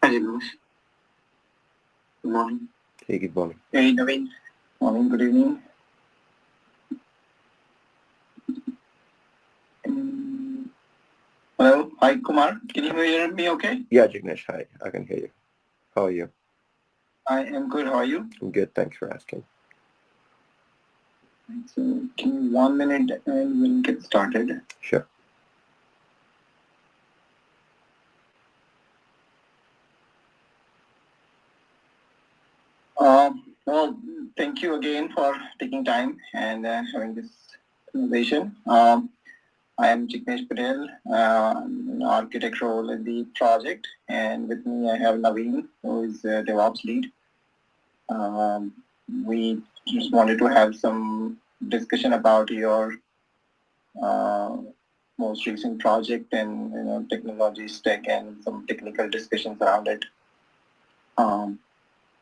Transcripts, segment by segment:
Hi, Jagdish. Good morning. Hey, good morning. Hey, Naveen. Morning, good evening. Hello. Hi, Kumar. Can you hear me okay? Yeah, Jignesh, hi. I can hear you. How are you? I am good. How are you? I'm good. Thanks for asking. So, give me 1 minute and we'll get started. Sure. Well, thank you again for taking time and having this conversation. I am Jignesh Patel, an architect role in the project, and with me I have Naveen, who is DevOps lead. We just wanted to have some discussion about your most recent project and technology stack and some technical discussions around it.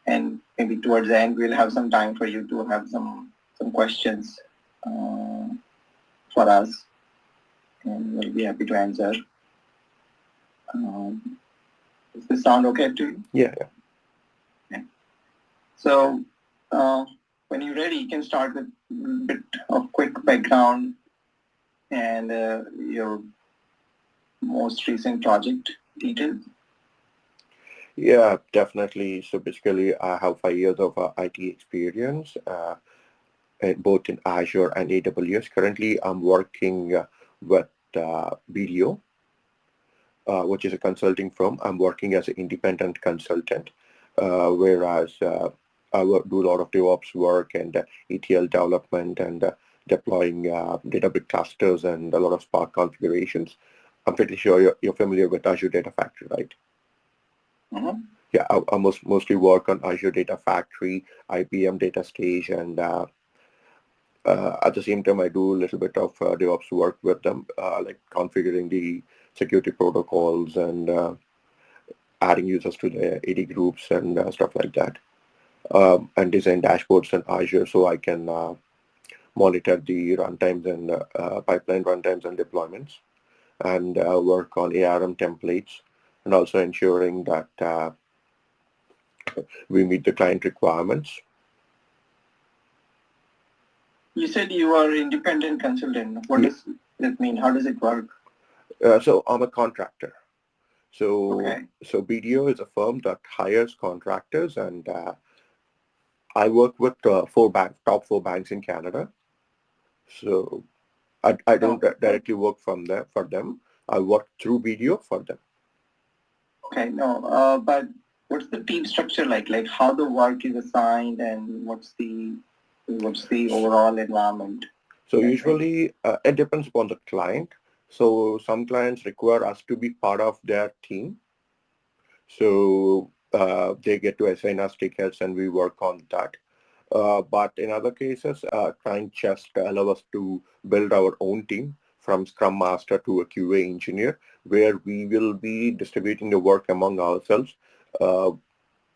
And maybe towards the end we'll have some time for you to have some questions for us, and we'll be happy to answer. Does this sound okay to you? Yeah. Okay. So when you're ready, you can start with a bit of quick background and your most recent project details. Yeah, definitely. So basically, I have 5 years of IT experience, both in Azure and AWS. Currently, I'm working with BDO, which is a consulting firm. I'm working as an independent consultant, whereas I do a lot of DevOps work and ETL development and deploying database clusters and a lot of Spark configurations. I'm pretty sure you're familiar with Azure Data Factory, right? Mm-hmm. Yeah, I mostly work on Azure Data Factory, IBM Data Stage, and at the same time, I do a little bit of DevOps work with them, like configuring the security protocols and adding users to the AD groups and stuff like that, and design dashboards in Azure so I can monitor the runtimes and pipeline runtimes and deployments, and work on ARM templates, and also ensuring that we meet the client requirements. You said you are independent consultant. What does that mean? How does it work? So I'm a contractor. So, Okay. so BDO is a firm that hires contractors, and I work with top four banks in Canada. So I don't directly work for them. I work through BDO for them. Okay, no, but what's the team structure like? Like how the work is assigned and what's the overall environment? So usually it depends upon the client. So some clients require us to be part of their team. So they get to assign us tickets and we work on that. But in other cases, clients just allow us to build our own team from Scrum Master to a QA engineer, where we will be distributing the work among ourselves. All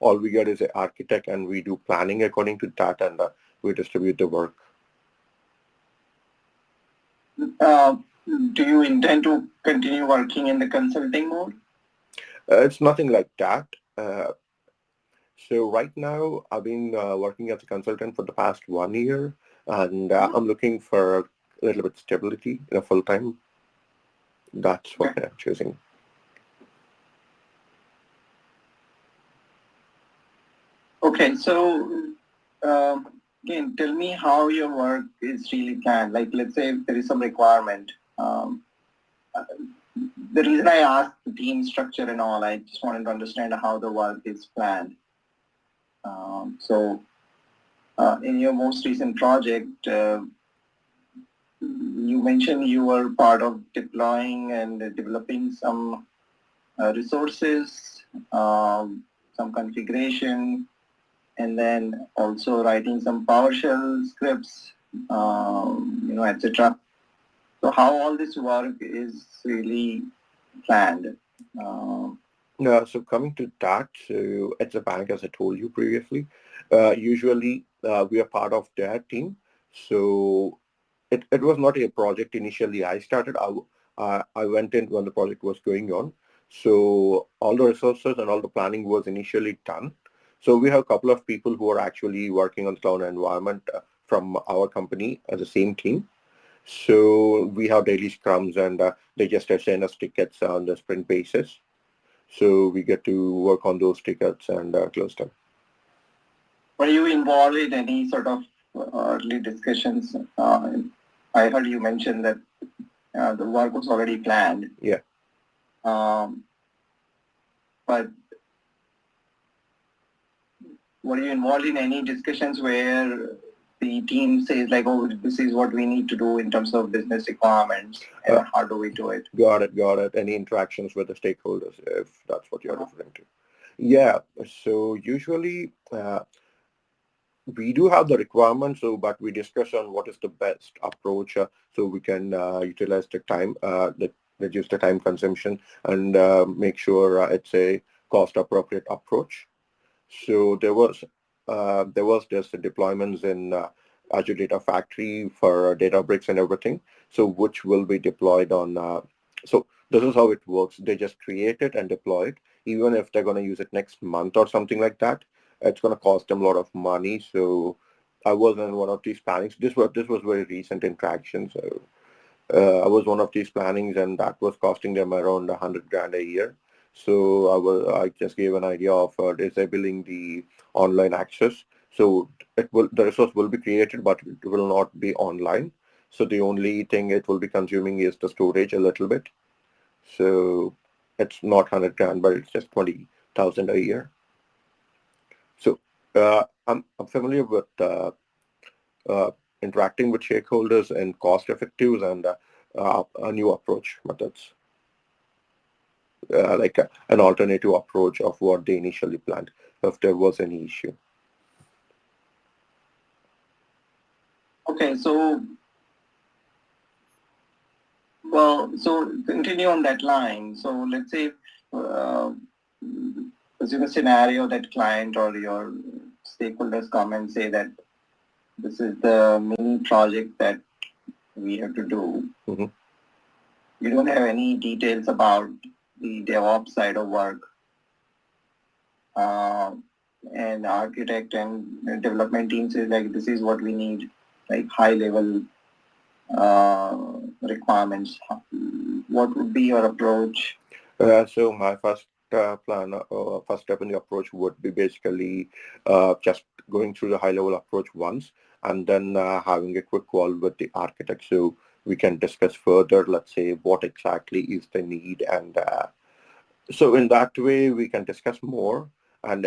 we get is an architect and we do planning according to that, and we distribute the work. Do you intend to continue working in the consulting mode? It's nothing like that. So right now, I've been working as a consultant for the past 1 year, and I'm looking for a little bit stability in a full time. That's what I'm choosing. Okay, so again, tell me how your work is really planned. Like, let's say if there is some requirement. The reason I asked the team structure and all, I just wanted to understand how the work is planned. So in your most recent project, you mentioned you were part of deploying and developing some resources, some configuration, and then also writing some PowerShell scripts, etc. So how all this work is really planned? So coming to that, so at the bank, as I told you previously, usually we are part of their team. So it was not a project initially. I went in when the project was going on. So all the resources and all the planning was initially done. So we have a couple of people who are actually working on the cloud environment from our company as the same team. So we have daily scrums, and they just assign us tickets on the sprint basis. So we get to work on those tickets and close them. Were you involved in any sort of early discussions? I heard you mention that the work was already planned. Yeah. But were you involved in any discussions where the team says like, oh, this is what we need to do in terms of business requirements, and how do we do it? Got it. Any interactions with the stakeholders, if that's what you're referring to. Yeah, so usually we do have the requirements, but we discuss on what is the best approach so we can utilize the time, reduce the time consumption, and make sure it's a cost appropriate approach. So there was just deployments in Azure Data Factory for Databricks and everything. So which will be deployed on. So this is how it works. They just create it and deploy it. Even if they're going to use it next month or something like that, it's going to cost them a lot of money. So I was in one of these plannings. This was very recent interaction. So I was one of these plannings, and that was costing them around 100 grand a year. So I just gave an idea of disabling the online access. So the resource will be created, but it will not be online. So the only thing it will be consuming is the storage a little bit. So it's not 100 grand, but it's just 20,000 a year. So I'm familiar with interacting with stakeholders and cost effectives and a new approach methods. Like an alternative approach of what they initially planned if there was any issue. Okay, so continue on that line. So let's say, assume a scenario that client or your stakeholders come and say that this is the mini project that we have to do. Mm-hmm. You don't have any details about the DevOps side of work. And architect and development team says like, this is what we need, like high level requirements. What would be your approach? So my first first step in the approach would be basically just going through the high level approach once, and then having a quick call with the architect so we can discuss further, let's say, what exactly is the need. And so in that way, we can discuss more. And,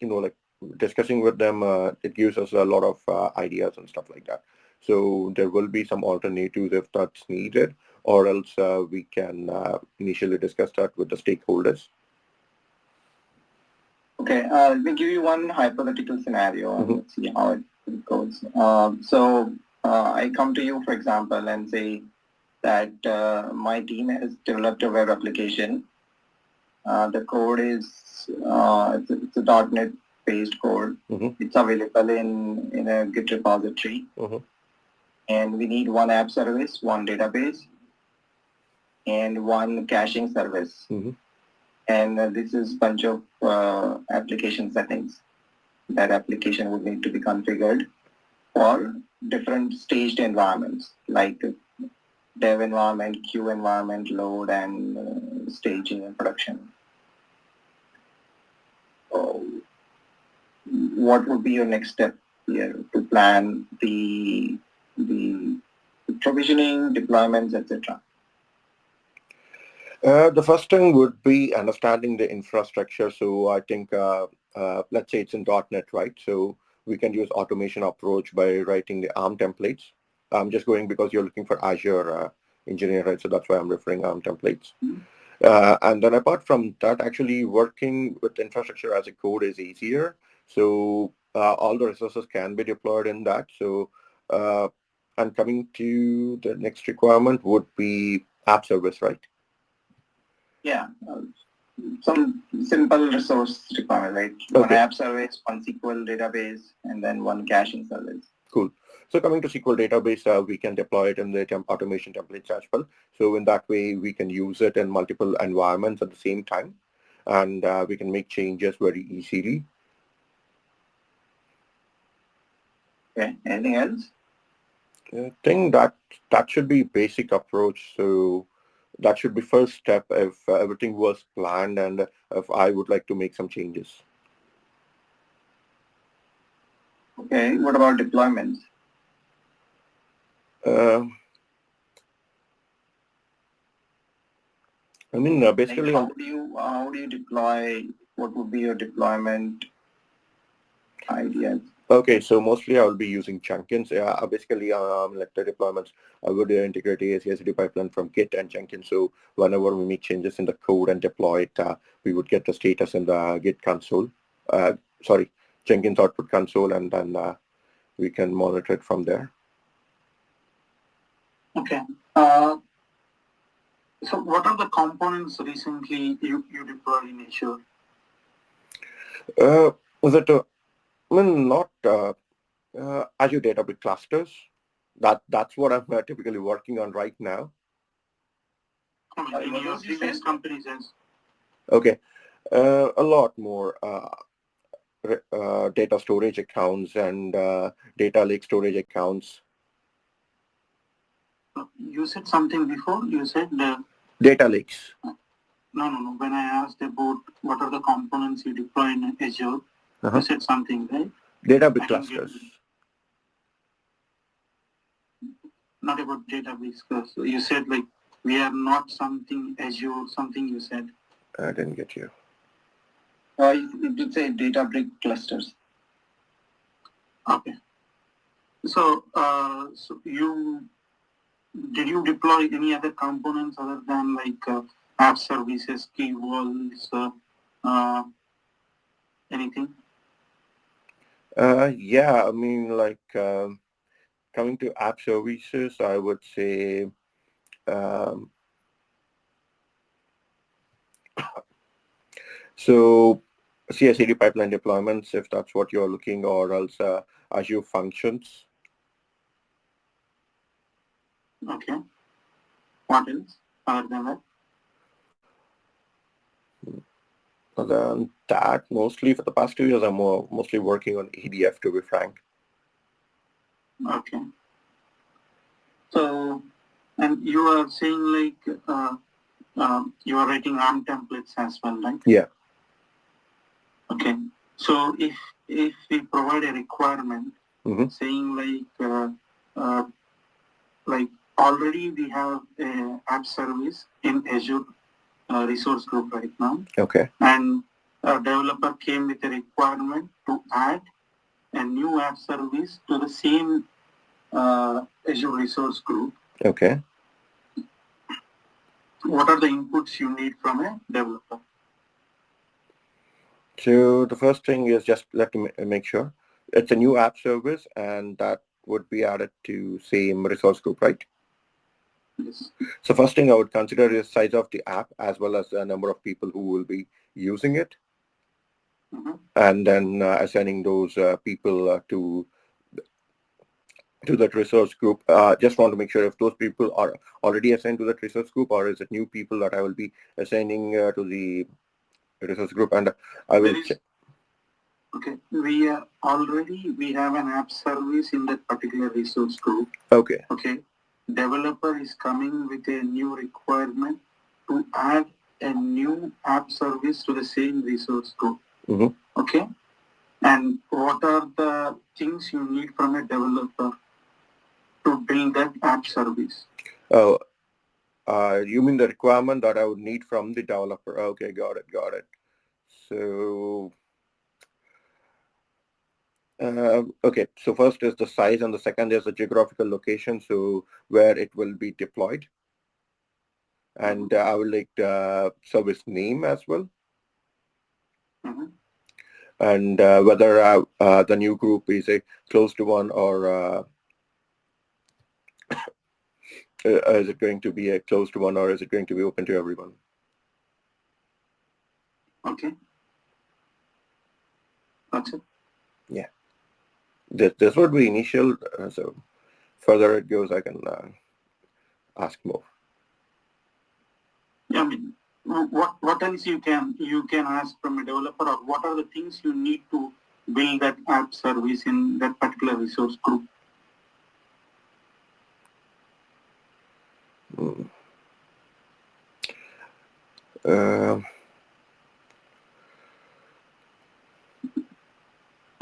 like discussing with them, it gives us a lot of ideas and stuff like that. So there will be some alternatives if that's needed, or else we can initially discuss that with the stakeholders. Okay, let me give you one hypothetical scenario and let's see how it goes. So I come to you, for example, and say that my team has developed a web application. The code is it's a .NET based code. It's available in a Git repository. And we need one app service, one database, and one caching service. And this is a bunch of application settings. That application would need to be configured for different staged environments, like dev environment, queue environment, load, and staging and production. What would be your next step here to plan the provisioning, deployments, etc.? The first thing would be understanding the infrastructure. So I think, let's say it's in .NET, right? So we can use automation approach by writing the ARM templates. I'm just going because you're looking for Azure engineer, right? So that's why I'm referring ARM templates. And then apart from that, actually working with infrastructure as a code is easier. So all the resources can be deployed in that. So and coming to the next requirement would be app service, right? Yeah, some simple resource requirement, right? One app service, one SQL database, and then one caching service. Cool. So coming to SQL database, we can deploy it in the automation templates as well. So in that way, we can use it in multiple environments at the same time, and we can make changes very easily. Okay, anything else? I think that should be basic approach. So that should be first step if everything was planned and if I would like to make some changes. Okay, what about deployments? I mean, basically, how do you deploy? What would be your deployment ideas? Okay, so mostly I will be using Jenkins. Basically, like the deployments, I would integrate a CI/CD pipeline from Git and Jenkins. So whenever we make changes in the code and deploy it, we would get the status in the Git console. Jenkins output console, and then we can monitor it from there. Okay. So what are the components recently you deployed in Azure? Not Azure Database clusters. That's what I'm typically working on right now. In your previous companies, yes. Okay, a lot more data storage accounts and data lake storage accounts. You said something before. You said data lakes. No. When I asked about what are the components you deploy in Azure, you said something, right? Database clusters. Not about database clusters. You said like we are not something Azure, something you said. I didn't get you. You did say Databricks clusters. Okay. So, did you deploy any other components other than like app services, key vaults, anything? Yeah, I mean, like coming to app services, I would say so CI/CD pipeline deployments, if that's what you're looking, or else Azure Functions. Okay. What else other than that? Other than that, mostly for the past 2 years, I'm mostly working on EDF, to be frank. Okay. So, and you are saying like you are writing ARM templates as well, right? Yeah. Okay. So if we provide a requirement saying like already we have a app service in Azure resource group right now. Okay. And a developer came with a requirement to add a new app service to the same Azure resource group. Okay. What are the inputs you need from a developer? So the first thing is just let me make sure it's a new app service, and that would be added to same resource group, right? Yes. So first thing I would consider is size of the app as well as the number of people who will be using it, and then assigning those people to that resource group. Just want to make sure if those people are already assigned to that resource group, or is it new people that I will be assigning to the resource group, and I will check. Okay, we have an app service in that particular resource group. Okay. Okay, developer is coming with a new requirement to add a new app service to the same resource group. Okay, and what are the things you need from a developer to build that app service? Oh, you mean the requirement that I would need from the developer? Okay, got it. So, okay. So first is the size, and the second is the geographical location, so where it will be deployed, and I will like the service name as well, and whether the new group is a closed one or is it going to be a closed one, or is it going to be open to everyone? Okay. That's it. Yeah. This would be initial. So further it goes, I can ask more. Yeah, I mean, what else you can ask from a developer, or what are the things you need to build that app service in that particular resource group?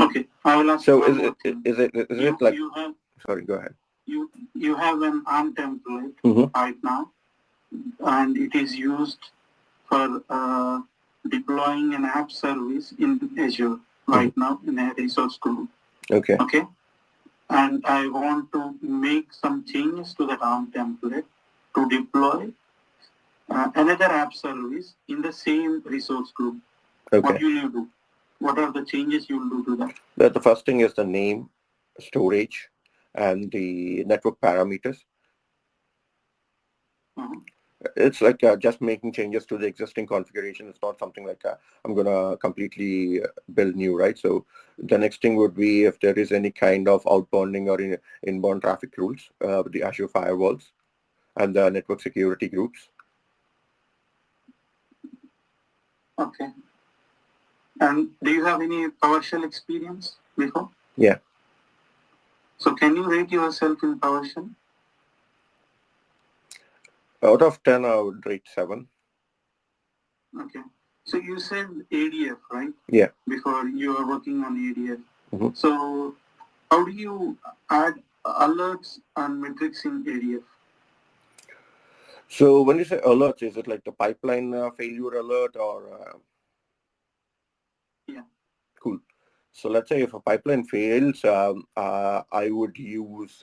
Okay, I will ask. So is it like? You have, sorry, go ahead. You have an ARM template right now, and it is used for deploying an app service in Azure right now in a resource group. Okay. Okay. And I want to make some changes to that ARM template to deploy another app service in the same resource group. Okay. What will you do? What are the changes you will do to that? The first thing is the name, storage, and the network parameters. It's like just making changes to the existing configuration. It's not something like I'm going to completely build new, right? So the next thing would be if there is any kind of outbounding or inbound traffic rules with the Azure firewalls and the network security groups. Okay. And do you have any PowerShell experience before? Yeah. So can you rate yourself in PowerShell? Out of 10, I would rate 7. Okay. So you said ADF, right? Yeah. Before you were working on ADF. So how do you add alerts and metrics in ADF? So when you say alerts, is it like the pipeline failure alert or? Yeah. Cool. So let's say if a pipeline fails, I would use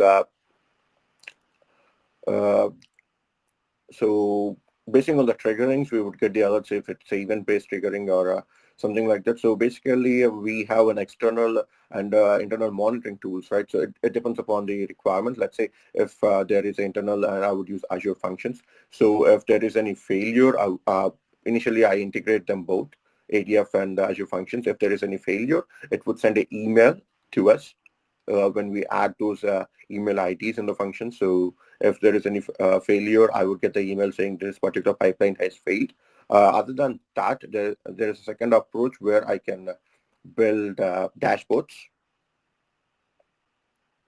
so based on the triggerings, we would get the alerts if it's event-based triggering or something like that. So basically, we have an external and internal monitoring tools, right? So it depends upon the requirements. Let's say if there is internal, and I would use Azure Functions. So if there is any failure, initially I integrate them both, ADF and Azure Functions. If there is any failure, it would send an email to us when we add those email IDs in the function. So if there is any failure, I would get the email saying this particular pipeline has failed. Other than that, there is a second approach where I can build dashboards.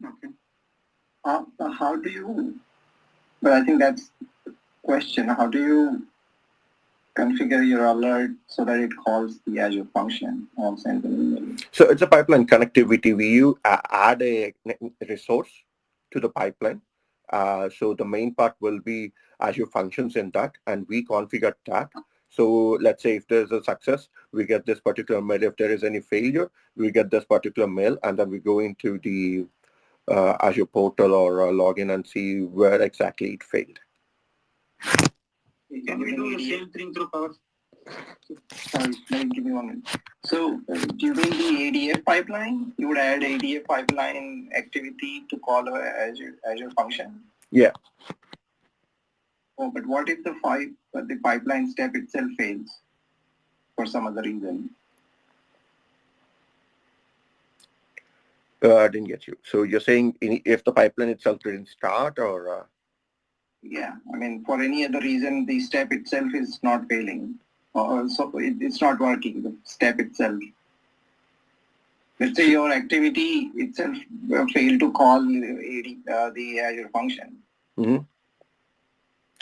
Okay. How do you, well, I think that's the question. How do you configure your alert so that it calls the Azure function or sends an email? So it's a pipeline connectivity. We add a resource to the pipeline. So the main part will be Azure functions in that, and we configure that. So let's say if there's a success, we get this particular mail. If there is any failure, we get this particular mail, and then we go into the Azure portal or login and see where exactly it failed. Can we do the same thing through Power? Sorry, give me 1 minute. So during the ADF pipeline, you would add ADF pipeline activity to call Azure function? Yeah. Oh, but what if the pipeline step itself fails for some other reason? I didn't get you. So you're saying if the pipeline itself didn't start or? Yeah, I mean, for any other reason, the step itself is not failing. So it's not working, the step itself. Let's say your activity itself failed to call the Azure function.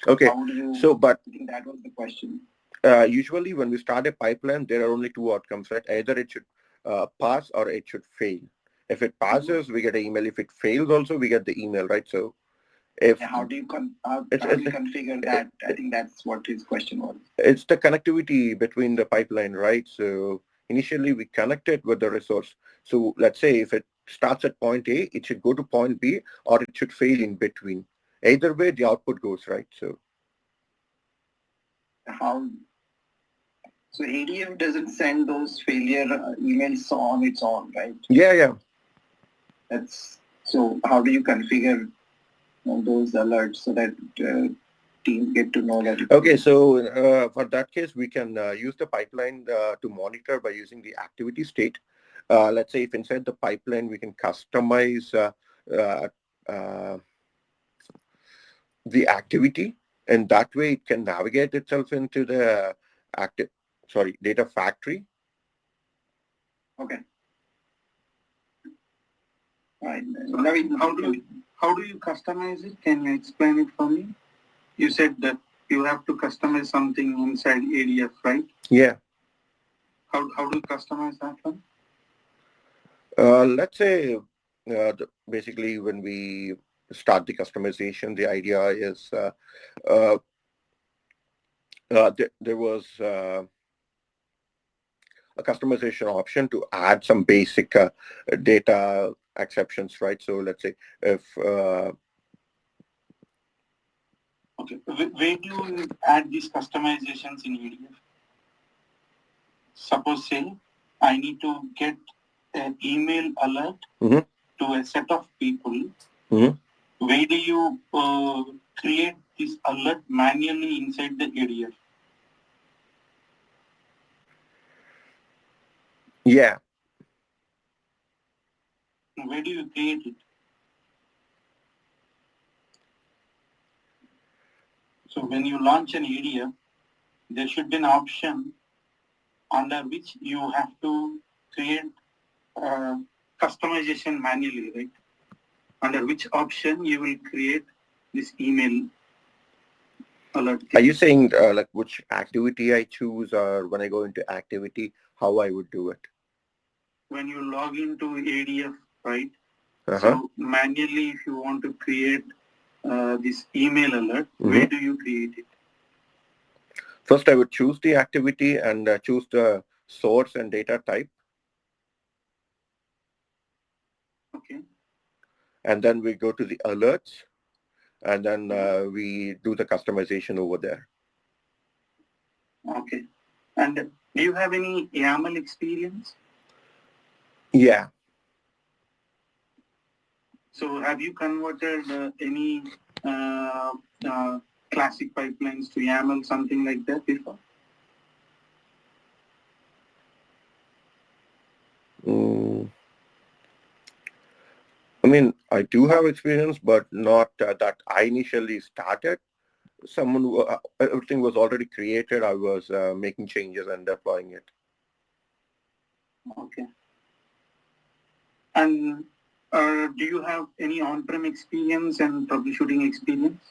Okay. How do you, I think that was the question. Usually when we start a pipeline, there are only two outcomes, right? Either it should pass or it should fail. If it passes, we get an email. If it fails also, we get the email, right? So how do you configure that? I think that's what his question was. It's the connectivity between the pipeline, right? So initially we connect it with the resource. So let's say if it starts at point A, it should go to point B, or it should fail in between. Either way, the output goes, right? So so ADF doesn't send those failure emails on its own, right? Yeah. So how do you configure those alerts so that teams get to know that? Okay, so for that case, we can use the pipeline to monitor by using the activity state. let's say if inside the pipeline we can customize the activity, and that way it can navigate itself into the data factory. Okay. Right. How do you customize it? Can you explain it for me? You said that you have to customize something inside ADF, right? Yeah. How do you customize that one? Let's say basically when we start the customization, the idea is there was a customization option to add some basic data exceptions, right? So let's say if okay, where do you add these customizations in ADF? Suppose say I need to get an email alert to a set of people. Where do you create this alert manually inside the ADF? Yeah. Where do you create it? So when you launch an ADF, there should be an option under which you have to create customization manually, right? Under which option you will create this email alert. Are you saying like which activity I choose, or when I go into activity, how I would do it? When you log into ADF, right? So manually, if you want to create this email alert, where do you create it? First, I would choose the activity and choose the source and data type. Okay. And then we go to the alerts, and then we do the customization over there. Okay. And do you have any YAML experience? Yeah. So have you converted any classic pipelines to YAML, something like that before? I mean, I do have experience, but not that I initially started. Someone who, everything was already created. I was making changes and deploying it. Okay. And do you have any on-prem experience and troubleshooting experience?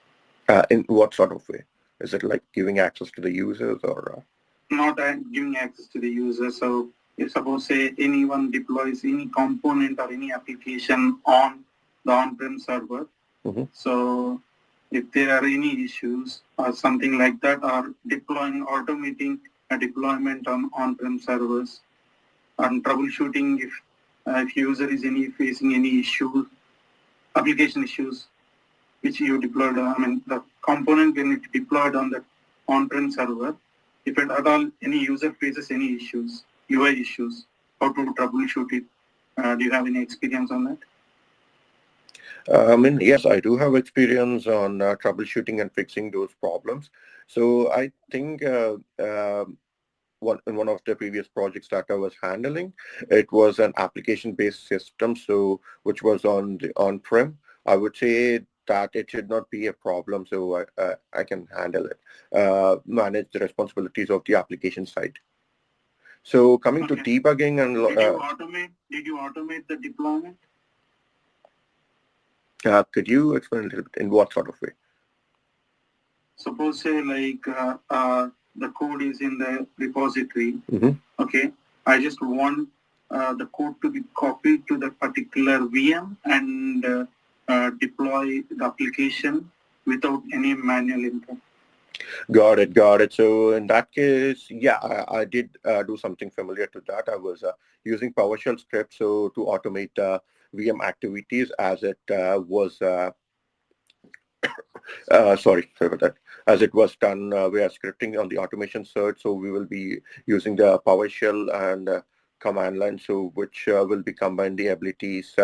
In what sort of way? Is it like giving access to the users, or? Not giving access to the user. So if suppose say anyone deploys any component or any application on the on-prem server, so if there are any issues or something like that, or automating a deployment on on-prem servers, and troubleshooting if user is facing any issues, application issues, which you deployed, the component when it deployed on the on-prem server, if at all any user faces any issues, UI issues, how to troubleshoot it? Do you have any experience on that? I mean, yes, I do have experience on troubleshooting and fixing those problems. So I think in one of the previous projects that I was handling, it was an application-based system, so which was on the on-prem. I would say that it should not be a problem, so I can handle it, manage the responsibilities of the application side. So coming to debugging and did you automate the deployment? Could you explain a little bit in what sort of way? Suppose say like the code is in the repository. Okay, I just want the code to be copied to the particular VM and deploy the application without any manual input. Got it. So in that case, yeah, I did do something familiar to that. I was using PowerShell script to automate VM activities as it was. Sorry about that. As it was done via scripting on the automation search, so we will be using the PowerShell and command line, so which will be combine the abilities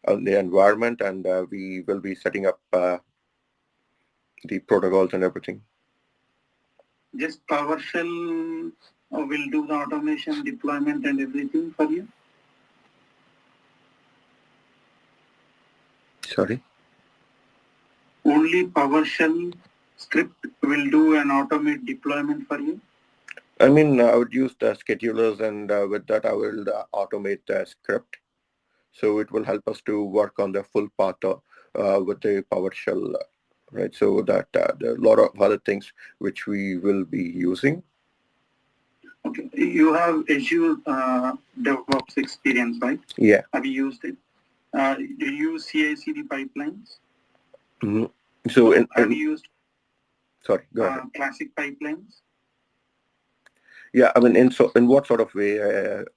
on the environment, and we will be setting up the protocols and everything. Just PowerShell will do the automation, deployment, and everything for you? Sorry? Only PowerShell script will do an automate deployment for you? I mean, I would use the schedulers, and with that, I will automate the script. So it will help us to work on the full path with the PowerShell, right? So that there are a lot of other things which we will be using. Okay. You have Azure DevOps experience, right? Yeah. Have you used it? Do you use CI/CD pipelines? Mm-hmm. So have you used? Sorry, go ahead. Classic pipelines? Yeah, I mean, in what sort of way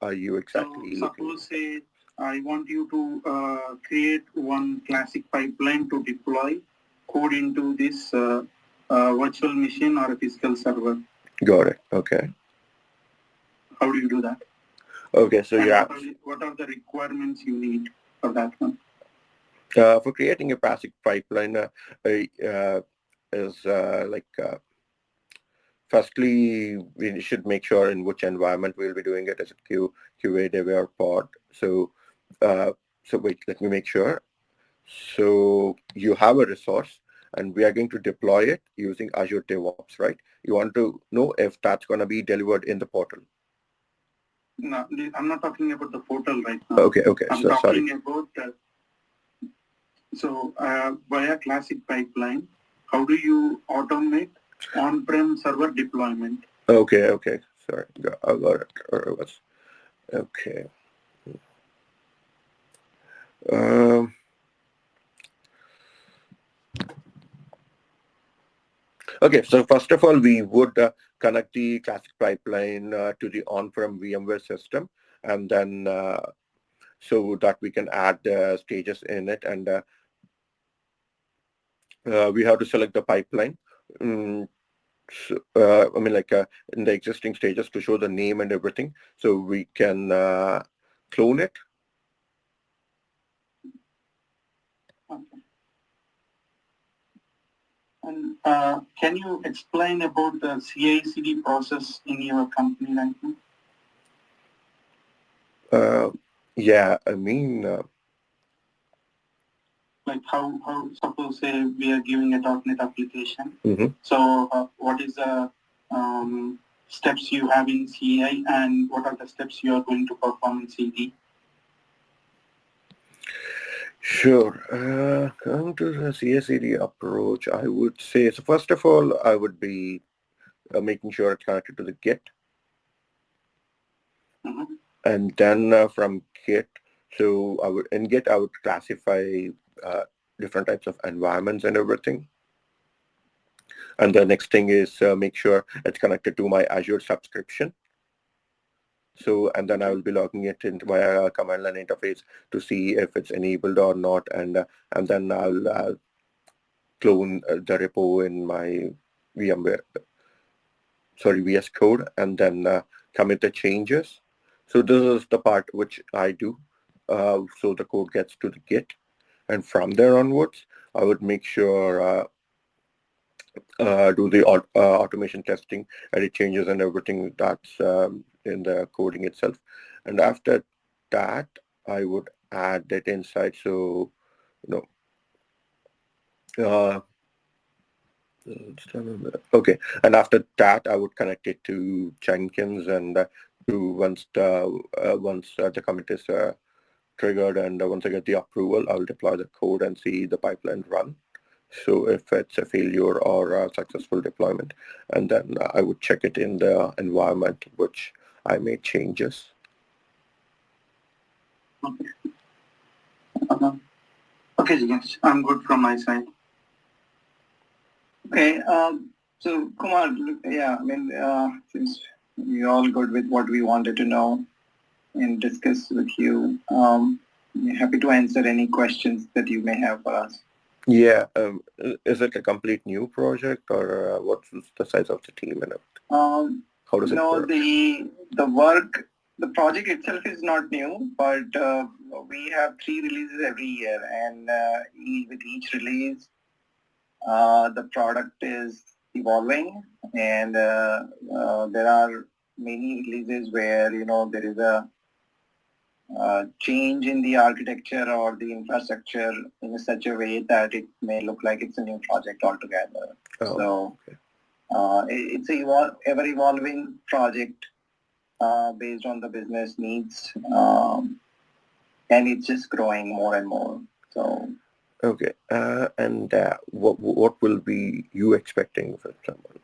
are you exactly so, looking? Suppose say I want you to create one classic pipeline to deploy code into this virtual machine or a physical server. Got it. Okay. How do you do that? Okay, so yeah. What are the requirements you need for that one? For creating a classic pipeline is firstly, we should make sure in which environment we'll be doing it. Is it QA, Dev, or Pod? So wait, let me make sure. So you have a resource, and we are going to deploy it using Azure DevOps, right? You want to know if that's going to be delivered in the portal. No, I'm not talking about the portal right now. Okay. I'm talking about via classic pipeline, how do you automate on-prem server deployment? Okay. Sorry, I got it. Okay. Okay, so first of all, we would connect the classic pipeline to the on-prem VMware system, and then so that we can add stages in it, and we have to select the pipeline. I mean, in the existing stages to show the name and everything, so we can clone it. Okay. And can you explain about the CI/CD process in your company right now? Yeah, I mean, like how suppose say we are giving a .NET application. Mm-hmm. So what is the steps you have in CI, and what are the steps you are going to perform in CD? Sure. Coming to the CI/CD approach, I would say, so first of all, I would be making sure it's connected to the Git. Mm-hmm. And then from Git, so in Git, I would classify different types of environments and everything. And the next thing is make sure it's connected to my Azure subscription. So, and then I will be logging it into my command line interface to see if it's enabled or not, and then I'll clone the repo in my VS Code, and then commit the changes. So this is the part which I do. So the code gets to the Git, and from there onwards, I would make sure do the automation testing, edit changes, and everything that's in the coding itself. And after that, I would add it inside. So, okay. And after that, I would connect it to Jenkins, and once the commit is triggered, and once I get the approval, I'll deploy the code and see the pipeline run. So if it's a failure or a successful deployment, and then I would check it in the environment which I made changes. Okay. Okay, yes, I'm good from my side. Okay, so Kumar, yeah, I mean, since we're all good with what we wanted to know and discuss with you, happy to answer any questions that you may have for us. Yeah, is it a complete new project, or what's the size of the team and everything? How does it work? The project itself is not new, but we have 3 releases every year, and with each release, the product is evolving, and there are many releases where there is a change in the architecture or the infrastructure in such a way that it may look like it's a new project altogether. It's a ever evolving project based on the business needs, and it's just growing more and more. So. Okay, and what will be you expecting for someone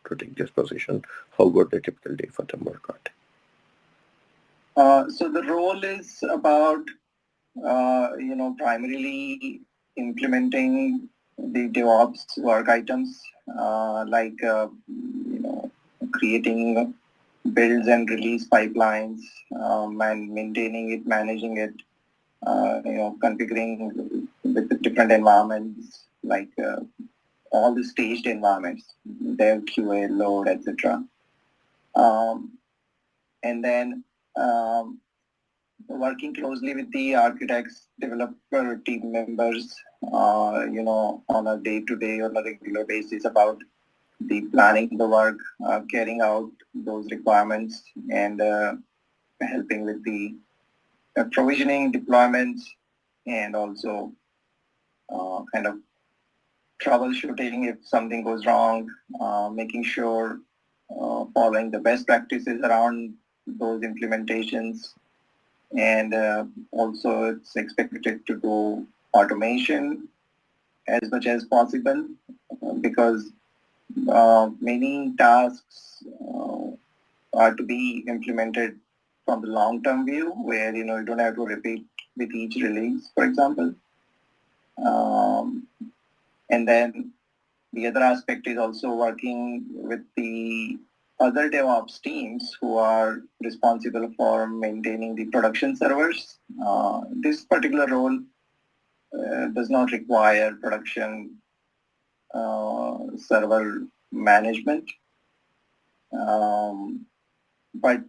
to take this position? How would a typical day for them work out? So the role is about, primarily implementing the DevOps work items, like, creating builds and release pipelines, and maintaining it, managing it, configuring with the different environments, like all the staged environments, dev, QA, load, etc. And then working closely with the architects, developer team members, on a day-to-day or a regular basis about the planning the work, carrying out those requirements, and helping with the provisioning, deployments, and also kind of troubleshooting if something goes wrong, making sure following the best practices around those implementations. And also it's expected to do automation as much as possible, because many tasks are to be implemented from the long-term view, where you don't have to repeat with each release, for example. And then the other aspect is also working with the other DevOps teams who are responsible for maintaining the production servers. This particular role does not require production server management, but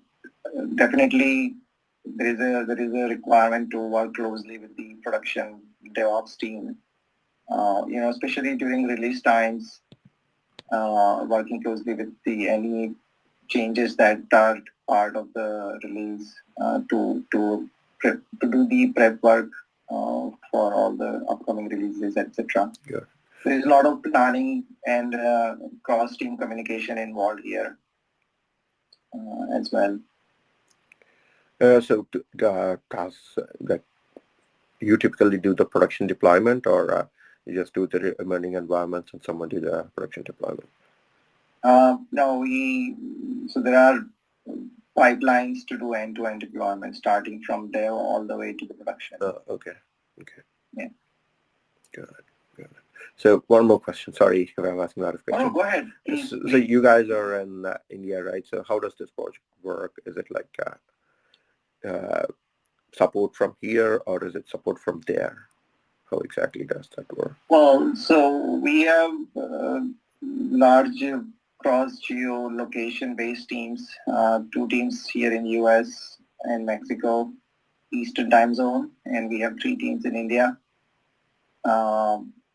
definitely there is a requirement to work closely with the production DevOps team, especially during release times, working closely with any changes that are part of the release, to do the prep work for all the upcoming releases, etc. Yeah. There is a lot of planning and cross-team communication involved here as well. So tasks that you typically do the production deployment, or you just do the emerging environments and someone do the production deployment? No, so there are pipelines to do end-to-end deployment, starting from dev all the way to the production. Okay. Yeah. Good. So one more question. Sorry if I'm asking a lot of questions. Oh, go ahead. Please. So you guys are in India, right? So how does this project work? Is it like support from here, or is it support from there? How exactly does that work? Well, so we have large cross-geo location-based teams, 2 teams here in US and Mexico, Eastern time zone, and we have 3 teams in India.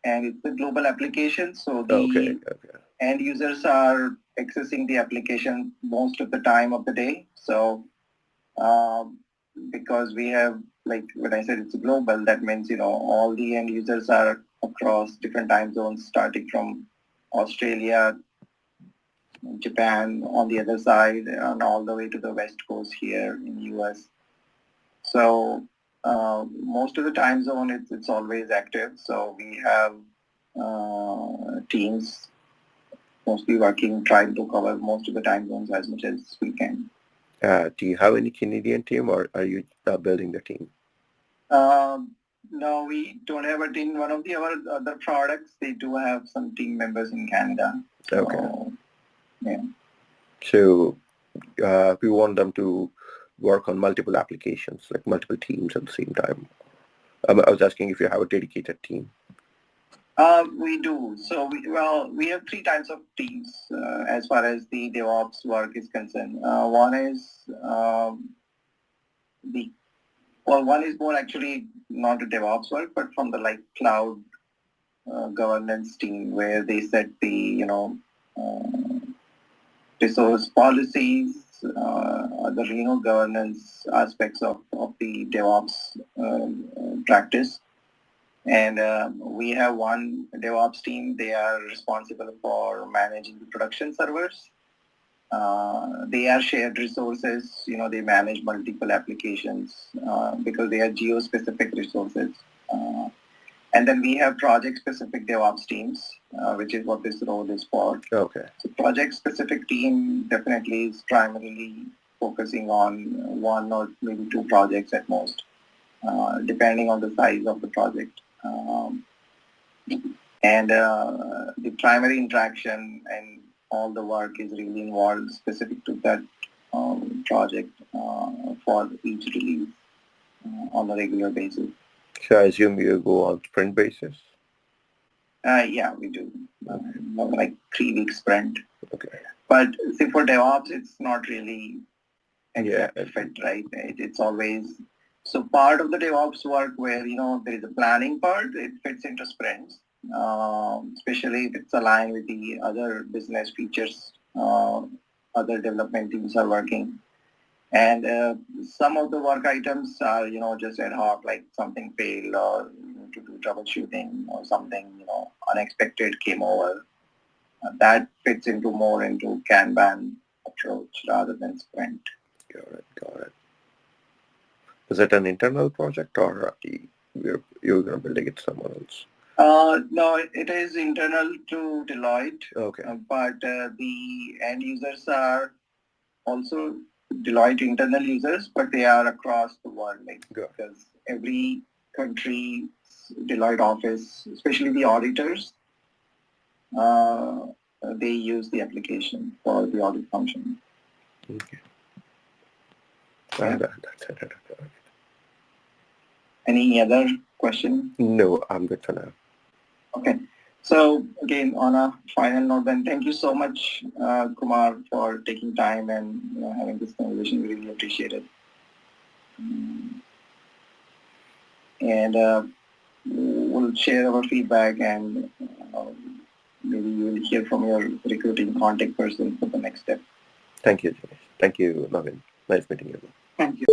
And it's a global application, so the end users are accessing the application most of the time of the day. So because we have, like when I said it's global, that means all the end users are across different time zones, starting from Australia, Japan on the other side, and all the way to the West Coast here in the US. So most of the time zone, it's always active. So we have teams mostly working, trying to cover most of the time zones as much as we can. Do you have any Canadian team, or are you building the team? No, we don't have a team. One of our other products, they do have some team members in Canada. So, okay. Yeah. So we want them to work on multiple applications, like multiple teams at the same time. I was asking if you have a dedicated team. We do. So we have 3 types of teams as far as the DevOps work is concerned. One is one is more actually not a DevOps work, but from the cloud governance team, where they set the resource policies, other governance aspects of the DevOps practice. And we have one DevOps team. They are responsible for managing the production servers. They are shared resources. They manage multiple applications because they are geo-specific resources. And then we have project-specific DevOps teams, which is what this role is for. Okay. So project-specific team definitely is primarily focusing on one or maybe two projects at most, depending on the size of the project. And the primary interaction and all the work is really involved specific to that project for each release on a regular basis. So I assume you go on sprint basis? Yeah, we do. Like 3-week sprint. Okay. But see, for DevOps, it's not really exact Yeah. fit, right? It's always, so part of the DevOps work where, there is a planning part, it fits into sprints, especially if it's aligned with the other business features other development teams are working. And some of the work items are, just ad hoc, like something failed or to do troubleshooting or something, unexpected came over. That fits into more into Kanban approach rather than sprint. Got it. Is it an internal project or you're going to build it someone else? No, it is internal to Deloitte. Okay. But the end users are also Deloitte internal users, but they are across the world, because every country Deloitte office, especially the auditors, they use the application for the audit function. Okay. Yeah. That's it. Any other question? No, I'm good for now. Okay. So again, on a final note, then thank you so much, Kumar, for taking time and having this conversation. We really appreciate it. And we'll share our feedback, and maybe you will hear from your recruiting contact person for the next step. Thank you, Jinesh. Thank you, Navin. Nice meeting you. Thank you.